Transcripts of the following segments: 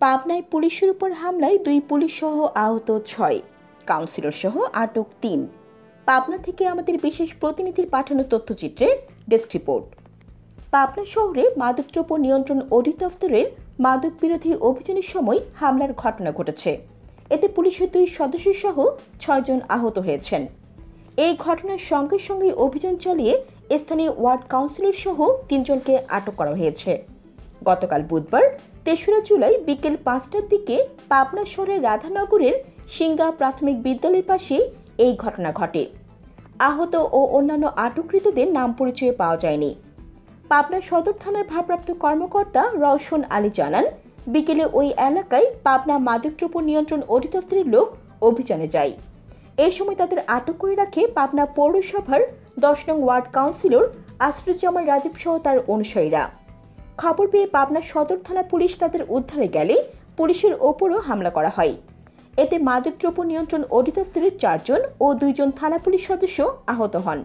পাবনায় পুলিশের উপর হামলায় 2 পুলিশ সহ আহত 6, কাউন্সিলর সহ আটক 3। পাবনা থেকে আমাদের বিশেষ প্রতিনিধির পাঠানো তথ্যচিত্রে ডেস্ক রিপোর্ট। পাবনা শহরে মাদকদ্রব্য নিয়ন্ত্রণ অধিদপ্তরের মাদক বিরোধী অভিযানের সময় হামলার ঘটনা ঘটেছে। এতে পুলিশের 2 সদস্য সহ 6 জন আহত হয়েছেন। এই ঘটনার সঙ্গে সঙ্গে অভিযান চালিয়ে স্থানীয় ওয়ার্ড কাউন্সিলর সহ 3 জনকে আটক করা হয়েছে। গতকাল বুধবার 3রা জুলাই বিকেল 5টার দিকে পাবনা শহরের রাধানগরের সিঙ্গা প্রাথমিক বিদ্যালয়ের পাশে এই ঘটনা ঘটে। আহত ও অন্যান্য আটককৃতদের নাম পরিচয় পাওয়া যায়নি। পাবনা সদর থানার ভারপ্রাপ্ত কর্মকর্তা রওশন আলী জানান, বিকেলে ওই এলাকায় পাবনা মাদকদ্রব্য নিয়ন্ত্রণ অধিদপ্তরের লোক অভিযানে যায়। এই সময় তাদের আটক করে রাখে পাবনা পৌরসভার 10 নং ওয়ার্ড কাউন্সিলর আসরুজ্জামান রাজীব সহ তার অনুসারীরা। খবর পেয়ে পাবনা সদর থানা পুলিশ তাদের উদ্ধারে গেলে পুলিশের ওপরও হামলা করা হয়। এতে মাদকদ্রব্য নিয়ন্ত্রণ অধিদপ্তরের 4 জন ও 2 জন থানা পুলিশ সদস্য আহত হন।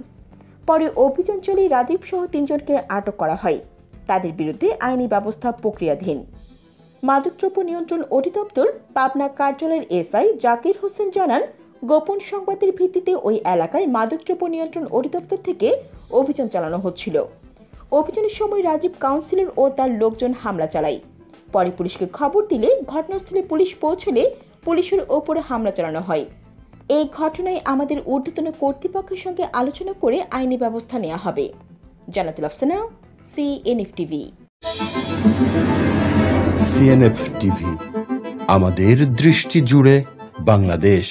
পরে অভিযান চালিয়ে রাজীব সহ 3 জনকে আটক করা হয়। তাদের বিরুদ্ধে আইনি ব্যবস্থা প্রক্রিয়াধীন। মাদকদ্রব্য নিয়ন্ত্রণ অধিদপ্তর পাবনা কার্যালয়ের এসআই জাকির হোসেন জানান, গোপন সংবাদের ভিত্তিতে ওই এলাকায় মাদকদ্রব্য নিয়ন্ত্রণ অধিদপ্তর থেকে অভিযান চালানো হচ্ছিল। অভিযানের সময় রাজীব কাউন্সিলর ও তার লোকজন হামলা চালায়। পরে পুলিশকে খবর দিলে ঘটনাস্থলে পুলিশ পৌঁছলে পুলিশের ওপরে হামলা চালানো হয়। এই ঘটনায় আমাদের ঊর্ধ্বতন কর্তৃপক্ষের সঙ্গে আলোচনা করে আইনি ব্যবস্থা নেওয়া হবে। Jannatul Afsana, CNF TV. CNF TV, আমাদের দৃষ্টি জুড়ে বাংলাদেশ।